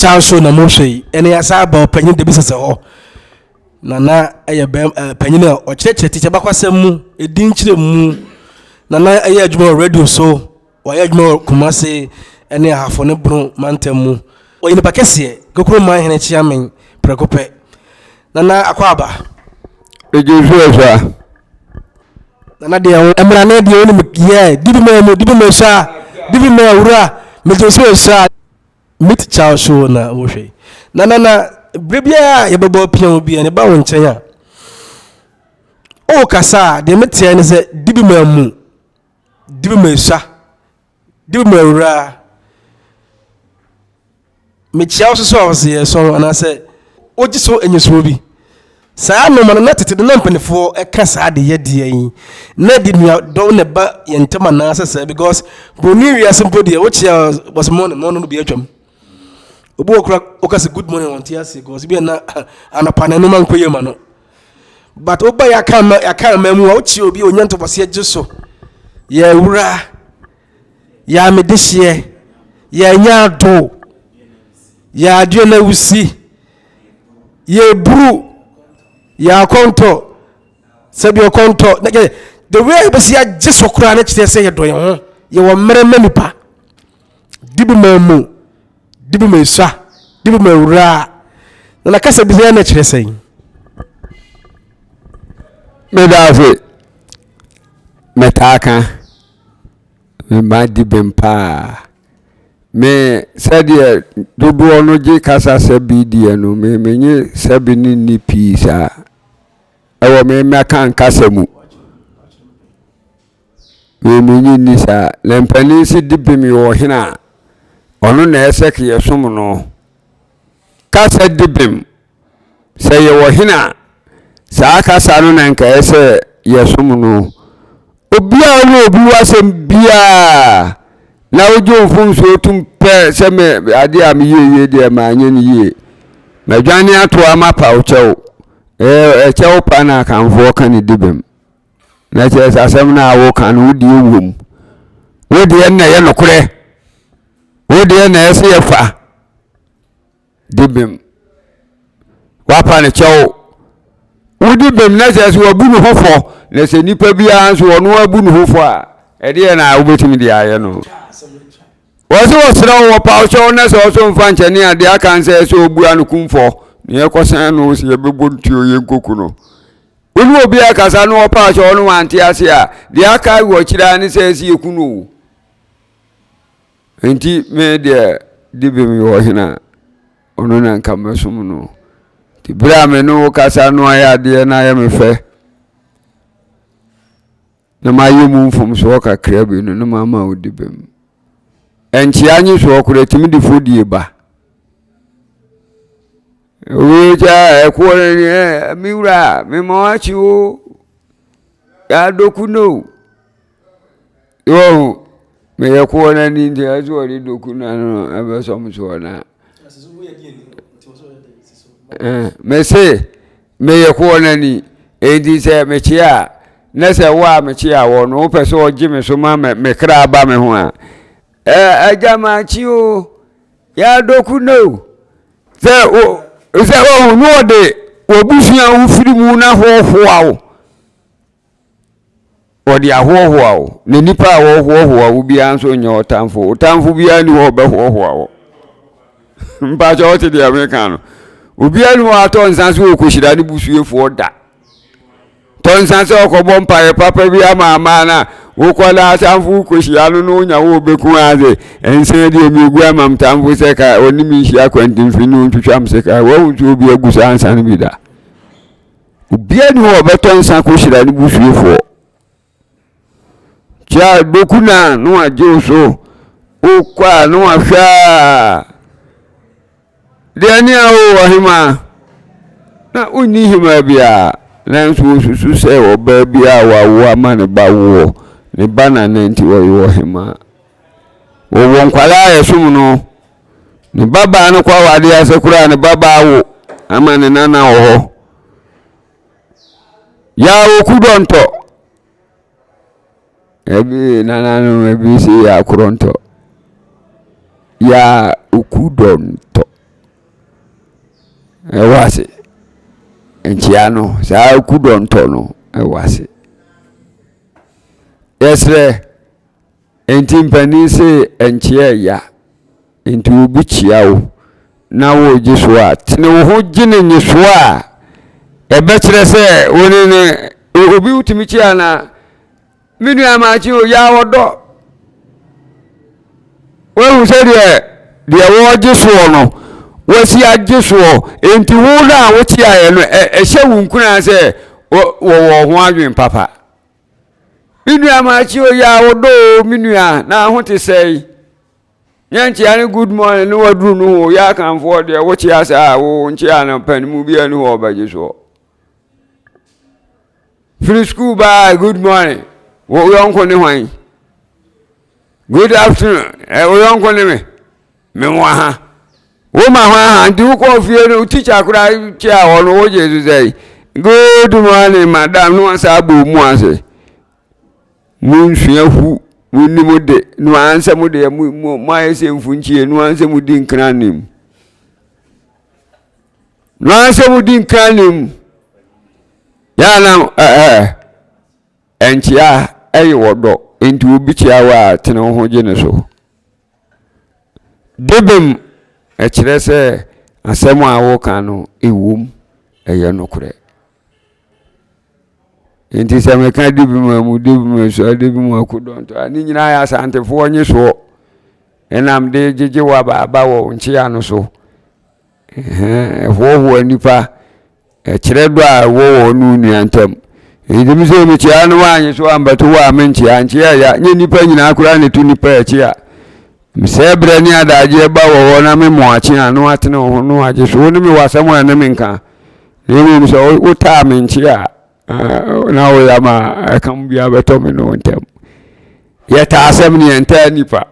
child show na mo hwe ene ya sa ba panyin de bi sese ho nana eye panyin a o chire teacher bakwasem mu edin chire mu nana eye adwuma radio so o eye adwuma Kumase ene ahafo ne bro mantem mu o yin pa kese kokoro man hene chiamen prekope nana akwaba ejosuasa nana de emra na de oni ye dibi me sha dibi me awura me josuasa meet child show na wo hwe nana brebia ye bebo pian obi ene ba won chen a o kasa de metia ne se dibi me sha dibi me awura me chia so so na se oji so enyeso bi saa no man na tete na mpanifo e ka saa de ye de yi na di nua do ne ba ye ntema na sese because boni wi asempo de wo chia was morning no bi atwam obo okra okase good morning on tiase because bi na anapana no man koye ma no but oba ya ka mamu wo chia obi onyanto bose agiso ya wura ya medehye ya nyado ya adwe na wusi ye buru ya konto sabi konto the way be sia jiso kura na kire se ye do ye ho ye wo mere manipa dibi mamu dibi mesha dibi mawura na kasa bi na kire se me dafe metaka me ma dibi mpa me said dodo ono je kasa sabi die no me menye sabi ni pisa ewo me aka kasa mu me menye ni sa lempani si dibi mi wo hina ono na eseke yesum no kasa dibim se ye wo hina sa kasa no na nka ese yesum no obia no obi wasem bia na ojo fun so tum pe se me ade am ye de ma anye ni ye ma dwane ato ama pa o chew chew pa na kan fo kan dibem na che asem na awo kan wodi ewum wodi na ye nokure wodi na ese ye fa dibem wa pa na chew wodi bem na che so obu no hofo na se nipa bia so ono abu no hofo a ede na obetimi dia aye no was no pa show na so mfanche ni ade aka nse so obu anukumfo ne ekosan no se yebebontuo yenkoku no onu obi akasa no pa show no wanti ase a de aka wo kira ni se esi ekunu enti me de dibe mi wo hina onu na nka mesum no ti bra me no kasa no aya de na ya mefe na ma yemu mfom so ka krabe no ma ma odibem Nkyea nyi so okure timi di fodie ba oja ekwo ni miura mi mo achi o ya doku no yo me ekwo na ni ndi azu ori doku na no ebe so mso na me se me ekwo na ni edi se me chia na se wa me chia wo no pese oji me so ma me kra ba me ho a ajamachi o ya doku no se o no de obusuan ufiri mu na hohoa o odi ahohoa o ne nipa ahohoa o bia nso nya otamfo bia ni ho be hohoa o mpa jo ti de american obia ni ho ato nsanso okoshira ni busuefo da ton sanso okobo mpa papa bia mama na wokola asamfu koshia no nya wo beku aze ense de emigu amamtamfu seka onimi hia kwantimfinu ntwam seka wo ntu obi agusa ansan bi da obia ni ho beton san koshira ni busuefo cha dokuna no aje so okwa no ahwa de ni awo ahima na onni hima bia na nso susu se oba bia wawo amane bawo ne bana nenti wo hima wo nkwala yesum no ne baba no kwa wade asekura ne baba wo amane nana wo ya okudonto ebi nana no ebi si ya kuronto ya okudonto wase Nkyea no saa kudonto no wase yesre enti mpani se Nkyea ya enti obi chia wo na wo giso a tene wo ho gine nyiso a ebekire se woni ne obi utimi chia na minu amachi o ya wodo wo se de wo giso no wasi agiso enti wo na wo chia ye no ehye wunkuna se wo ho adwen papa minu amachi o ya wodo minu a na ho te sei Nkyea ni good morning no wadru no ya kan for de wo chia sa wo Nkyea na panimu bia ni ho bagiso free school bye good morning wo yonko ni hwan good afternoon wo yonko ni me mo ha wo ma hwan ha ndi ko fie no teacher kura chia wo no wo Jesus say good morning madam no sa bu mu ase mun hwehu wonni mode no ansa mode mo ayese mfunchie no ansa mudi nkranim no ansa mudi nkranim ya na Nkyea wodo enti obi chia wa tene ho gene so debem kire se asem a wo kan no ewum eye nokure enti se me kan debem so debem akudonto ani nyina ya Asante fo onye so enam de jeje wa baba wo Nkyea no so wo nipa kire do a wo nu nuantem enti mi se me Nkyea no anye so ambato wa me Nkyea ya nye nipa nyina akura ne tu nipa Nkyea mse bre ni adaje ba wo na me mo achi anu atene ho no aje so ni me wasam na me nka ni me so uta me Nkyea na wo ya ma kan bia beto me no ntem ye ta asem ni enta nipa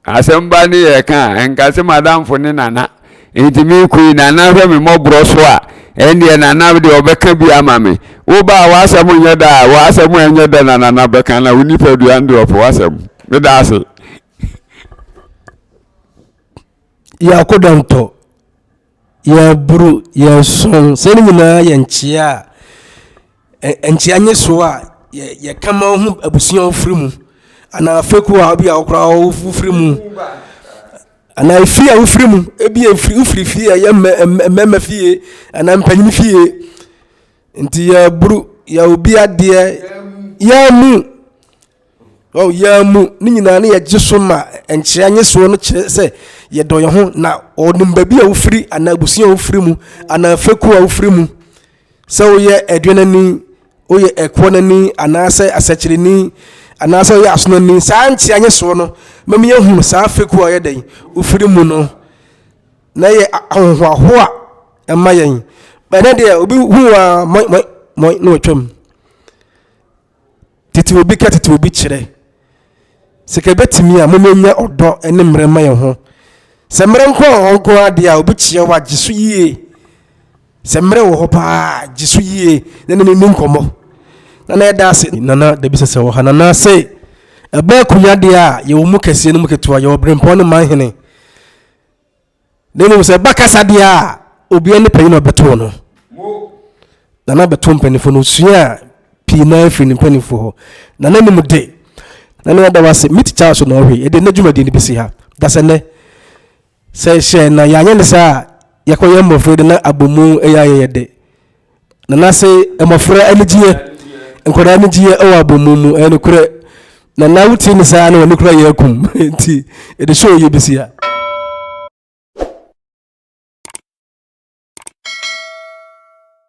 asem ba ni ye kan enka se madam fo ni nana enti mi ku nana hwe me mobro so a ende nana de obeka bi ama me wo ba wasam nyeda wasam nyeda na nana beka na unipa du androp wasam me da ase ya kodonto ya buru ya son seni nyina ya Nkyea nyeso a ya kama hu abusuan ofrimu ana feku a obi a okra ofrimu ana ifi a ofrimu ebi ofri fi ya mema fie ana mpanyim fie nti ya buru ya obi ade ya mu ya mu ni nyina na ya giso ma Nkyea nyeso no kire se ye do ye ho na onum ba bi a ofri ana abusuan ofrimu ana feku a ofrimu se wo ye edwenani o ye ekonani ana se asachireni ana se ye asonani sa Nkyea nyeso no meme ye hu sa feku a ye den ofrimu no na ye ahoho a ema yen ba na de obi hu a mo no twam titi obi ka titi obi kire seke betimi a momenya odo ene mrema ye ho se mre nko ade a obi chie wa gisu yie se mre wo ho pa gisu yie ne nkomo na eda se nana da bi se wo hanana se eba kunya de a ye wo mu kase no mu ketua ye obrempo no manhene de no se bakasa de a obi ene panyi no beto no nana beto mpanifo no sua pi na afi ni mpanifo ho nana ni mu de nana da wase mit cha so no hwe e de na dwumadi ni bisi ha da se ne se she na ya nya ne sa yakoye mofre na abomu eya de nana se emofre anigie enkoda anigie ewa abomu mu ene kure nana wuti ni sa na woni kura yakum nti e de show ye bisi ha